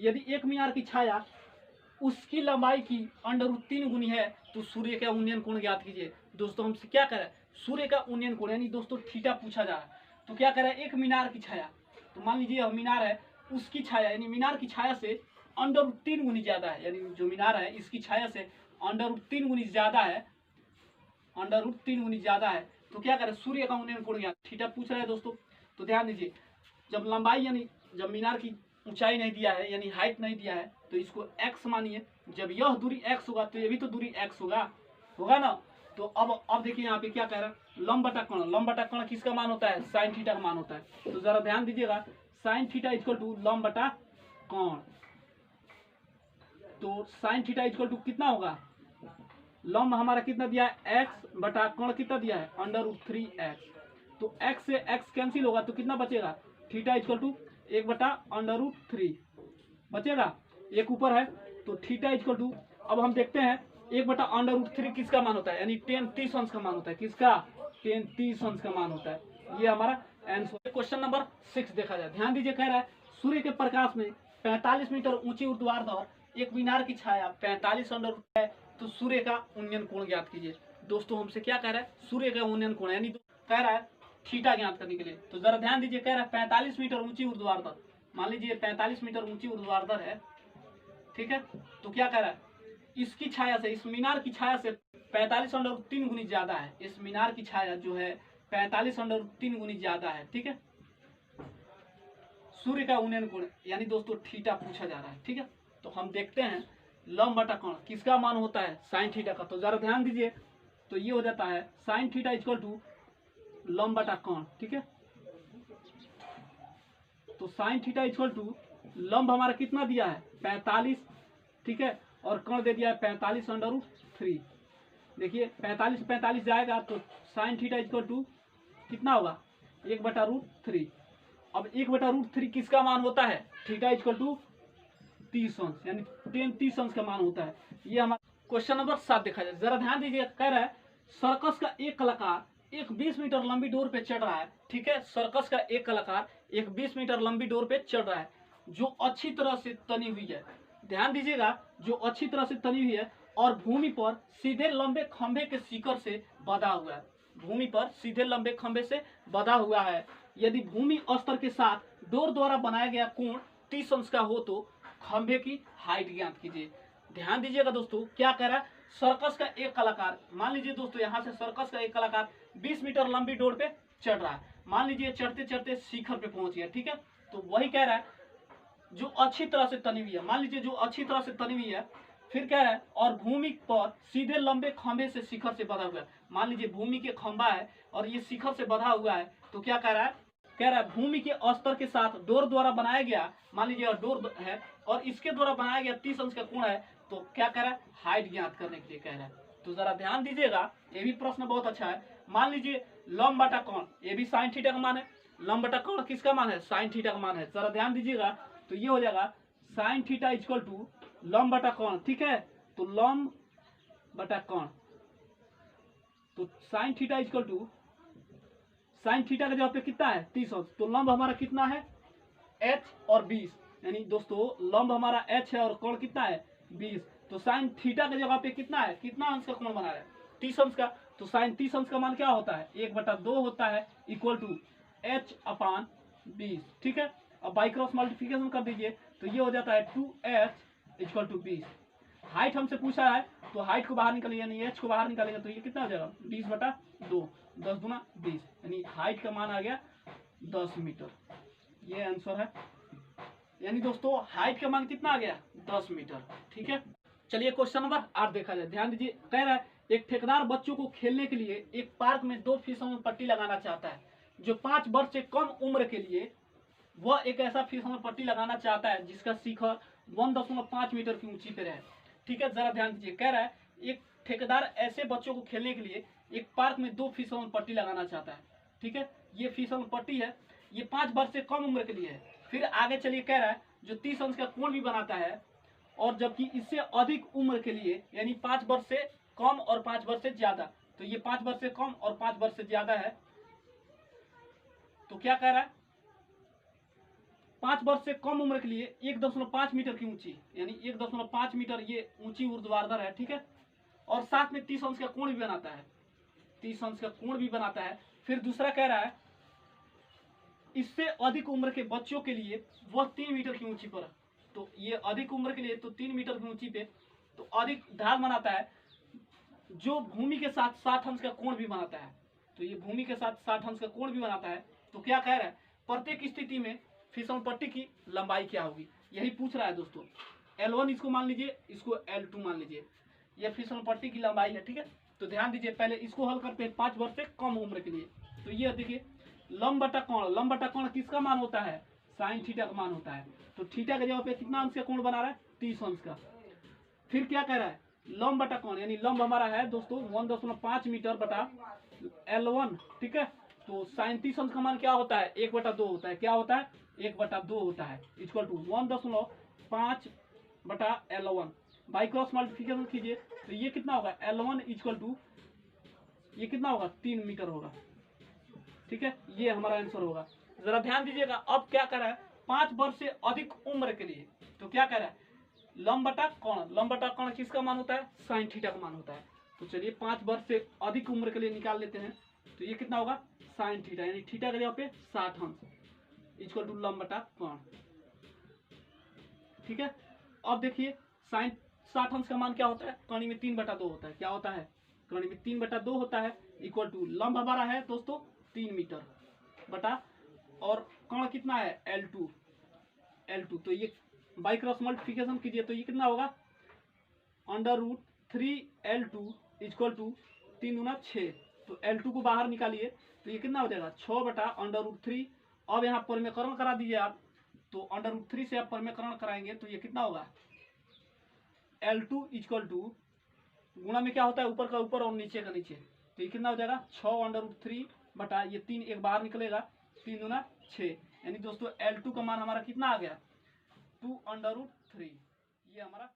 यदि एक मीनार की छाया उसकी लंबाई की √3 गुनी है तो सूर्य का उन्नयन कोण ज्ञात कीजिए। दोस्तों हमसे क्या कह रहा है, सूर्य का उन्नयन कोण यानी दोस्तों थीटा पूछा जा रहा है। तो क्या कह रहा है, एक मीनार की छाया, तो मान लीजिए यह मीनार है, उसकी छाया यानी मीनार की छाया से √3 गुनी ज्यादा है, यानी जो मीनार है इसकी छाया से √3 गुनी ज्यादा है, √3 गुनी ज्यादा है। तो क्या करे, सूर्य का उन्नयन कोण ज्ञात, थीटा पूछ रहा है दोस्तों। तो ध्यान दीजिए, जब लंबाई यानी जब मीनार की ऊंचाई नहीं दिया है यानी हाइट नहीं दिया है तो इसको x मानिए। जब यह दूरी x होगा तो ये भी तो दूरी x होगा ना। तो अब देखिए यहाँ पे क्या कह रहा है, लंब बटा कोण, लंब बटा कोण किसका मान होता है, साइन थीटा का मान होता है। तो जरा ध्यान दीजिएगा, साइन थीटा इक्वल टू लंब बटा कोण। तो साइन थीटा इक्वल टू कितना होगा, लंब हमारा कितना दिया है x बटा कोण कितना दिया है √3x। तो x से x कैंसिल होगा तो कितना बचेगा, थीटा इक्वल टू 1/√3 बचेगा, एक ऊपर है। तो थीटा इक्वल टू, अब हम देखते हैं 1/√3 किसका मान होता है, यानी 10 अंश का मान होता है, किसका 10 अंश का मान होता है। ये हमारा आंसर। क्वेश्चन नंबर 6 देखा जाए, ध्यान दीजिए, कह रहा है सूर्य के प्रकाश में 45 मीटर ऊंची ऊर्ध्वाधर एक मीनार की छाया 45 है, तो सूर्य का उन्नयन कोण ज्ञात कीजिए। दोस्तों हमसे क्या कह रहा है, सूर्य का उन्नयन कोण यानी कह रहा है थीटा ज्ञात करने के लिए। तो जरा ध्यान दीजिए, कह रहा है 45 मीटर ऊंची ऊर्ध्वाधर, मान लीजिए 45 मीटर ऊंची ऊर्ध्वाधर है, ठीक है। तो क्या कह रहा है, इसकी छाया से, इस मीनार की छाया से 45 √3 गुनी ज्यादा है, इस मीनार की छाया जो है 45 √3 गुनी ज्यादा है, ठीक है। सूर्य का उन्नयन कोण यानी दोस्तों थीटा पूछा जा रहा है, ठीक है। तो हम देखते हैं लंब बटा कोण किसका मान होता है, साइन थीटा का। तो जरा ध्यान दीजिए, तो ये हो जाता है साइन थीटा इक्वल टू लंब बटा कोण, ठीक है। तो साइन थीटा इक्वल टू लंब हमारा कितना दिया है 45, ठीक है, और कोण दे दिया है 45 √3। देखिए 45 जाएगा तो साइन थीटा इक्वल टू कितना होगा 1/√3। अब 1/√3 किसका मान होता है, थीटा इक्वल टू 30 अंश, यानी 30 अंश का मान होता है। ये हमारा क्वेश्चन नंबर 7 देखा जाए, जरा ध्यान दीजिए, कह रहा है सर्कस का एक कलाकार एक 20 मीटर लंबी डोर पे चढ़ रहा है, ठीक है। सर्कस का एक कलाकार एक 20 मीटर लंबी डोर पे चढ़ रहा है जो अच्छी तरह से तनी हुई है। ध्यान दीजिएगा, जो अच्छी तरह से तनी हुई है और भूमि पर सीधे लंबे खंभे के शिखर से बंधा हुआ है, भूमि पर सीधे लंबे खंभे से बंधा हुआ है। यदि भूमि स्तर के साथ डोर द्वारा बनाया गया कोण 30 अंश का हो तो खंभे की हाइट ज्ञात कीजिए। ध्यान दीजिएगा दोस्तों, क्या कह रहा है, सर्कस का एक कलाकार, मान लीजिए दोस्तों यहाँ से सर्कस का एक कलाकार 20 मीटर लंबी डोर पे चढ़ रहा है, मान लीजिए चढ़ते चढ़ते शिखर पे पहुंच गया, ठीक है। तो वही कह रहा है जो अच्छी तरह से तनी हुई है, मान लीजिए जो अच्छी तरह से तनी हुई है, फिर कह रहा है और भूमि पर सीधे लंबे खंभे से शिखर से बंधा हुआ है। मान लीजिए भूमि के खंभा है और ये शिखर से बंधा हुआ है, तो क्या कह रहा है, कह रहा है भूमि के स्तर के साथ डोर द्वारा बनाया गया, मान लीजिए डोर है और इसके द्वारा बनाया गया 30 अंश का कोण है, तो क्या कह रहा है, हाइट ज्ञात करने के लिए कह रहा है। तो जरा ध्यान दीजिएगा, ये भी प्रश्न बहुत अच्छा है। मान लीजिए लंब बटा कोण, ये भी साइन थीटा का मान है, लंब बटा कोण किसका मान है, साइन थीटा का मान है। जरा ध्यान दीजिएगा, तो ये हो जाएगा साइन थीटा इक्वल टू लंब बटा कोण, ठीक है। तो लंब बटा कोण, तो sine theta equal to sine theta का जगह पे कितना है 30 अंश, तो लंब हमारा कितना है h और 20, यानी दोस्तों लंब हमारा h है और कोण कितना है 20। तो साइन थीटा के जगह पे कितना है, कितना अंश का कोण बना है 30 अंश का। तो साइन 30 अंश का मान क्या होता है 1/2 होता है, इक्वल टू h/20, ठीक है। अब बाई क्रॉस मल्टीप्लिकेशन कर दीजिए तो ये हो जाता है 2h इक्वल टू 20। हाइट हमसे पूछा है तो हाइट को बाहर निकालिए, यानी h को बाहर निकालेंगे तो ये कितना हो जाएगा 20/2, 10 दूना 20, यानी हाइट का मान आ गया 10 मीटर। ये आंसर है, यानी दोस्तों हाइट का मान कितना आ गया 10 मीटर, ठीक है। चलिए क्वेश्चन नंबर 8 देखा जाए, ध्यान दीजिए, कह रहा है एक ठेकेदार बच्चों को खेलने के लिए एक पार्क में 2 फिसलन पट्टी लगाना चाहता है। जो 5 वर्ष से कम उम्र के लिए वह एक ऐसा फिसलन पट्टी लगाना चाहता है जिसका शिखर 1.5 मीटर की ऊंची पे रहे, ठीक है। जरा ध्यान दीजिए, कह रहा है एक ठेकेदार ऐसे बच्चों को खेलने के लिए एक पार्क में 2 फिसलन पट्टी लगाना चाहता है, ठीक है। ये फिसलन पट्टी है, ये 5 वर्ष से कम उम्र के लिए है। फिर आगे चलिए, कह रहा है जो 30 अंश का कोण भी बनाता है, और जबकि इससे अधिक उम्र के लिए यानी 5 वर्ष से कम और 5 वर्ष से ज्यादा, तो ये 5 वर्ष से कम और 5 वर्ष से ज्यादा है। तो क्या कह रहा है 5 वर्ष से कम उम्र के लिए 1.5 मीटर की ऊंची, यानी 1.5 मीटर ये ऊंची ऊर्ध्वाधर है, ठीक है, और साथ में 30 अंश का कोण भी बनाता है, 30 अंश का कोण भी बनाता है। फिर दूसरा कह रहा है इससे अधिक उम्र के बच्चों के लिए वह 3 मीटर की ऊंची पर, तो ये अधिक उम्र के लिए तो 3 मीटर की ऊंची पे तो अधिक ढाल बनाता है, जो भूमि के साथ 60 अंश का कोण भी बनाता है, तो ये भूमि के साथ 60 अंश का कोण भी बनाता है। तो क्या कह रहा है, प्रत्येक स्थिति में फिसल पट्टी की लंबाई क्या होगी, यही पूछ रहा है दोस्तों। L1 इसको मान लीजिए, इसको L2 मान लीजिए, ये फिसल पट्टी की लंबाई है, ठीक है। तो ध्यान दीजिए, पहले इसको हल करते हैं 5 वर्ष से कम उम्र के लिए। तो ये देखिए लंब बटा कोण, लंब बटा कोण किसका मान होता है, साइन थीटा का मान होता है। तो थीटा के जगह पे कितना अंश का कोण बना रहा है, 30 अंश का। फिर क्या कह रहा है, लंब बटा कोण, यानी लंब हमारा है दोस्तों 1.5 मीटर बटा L1, ठीक है। तो साइन 30 अंश का मान क्या होता है, 1/2 होता है, क्या होता है 1/2 होता है, इक्वल टू 1.5 बटा L1 बाई क्रॉस मल्टीप्लिकेशन कीजिए, तो ये कितना होगा L1 इक्वल टू ये कितना होगा 3 मीटर होगा, ठीक है। ये हमारा आंसर होगा। जरा ध्यान दीजिएगा, अब क्या कर रहा है 5 वर्ष से अधिक उम्र के लिए, तो क्या कह रहा है लंब बटा कोण, लंब बटा कोण किसका मान होता है, साइन थीटा का मान होता है। तो चलिए 5 वर्ष से अधिक उम्र के लिए निकाल लेते हैं, तो ये कितना होगा साइन थीटा, यानी थीटा के जगह पे 60 अंश इक्वल टू लंब बटा कोण, ठीक है। अब देखिए साइन 60 अंश का मान क्या होता है, कणी में 3/2 होता है, क्या होता है कणी में 3/2 होता है, इक्वल टू लंब हमारा है दोस्तों 3 मीटर बटा, और कोण कितना है L2, तो ये बाई क्रॉस मल्टीप्लिकेशन कीजिए, तो ये कितना होगा √3L2 इक्वल टू 3 गुना 6, तो L2 को बाहर निकालिए, तो ये कितना हो जाएगा 6 बटा √3। अब यहाँ परिमेयकरण करा दीजिए आप, तो √3 से आप परिमेयकरण कराएंगे, तो ये कितना होगा L2 इक्वल टू गुणा में क्या होता है ऊपर का ऊपर और नीचे का नीचे, तो ये कितना हो जाएगा 6 बटा ये 3 एक बाहर निकलेगा, 3 गुना 6, यानी दोस्तों L2 का मान हमारा कितना आ गया 2 √3, ये हमारा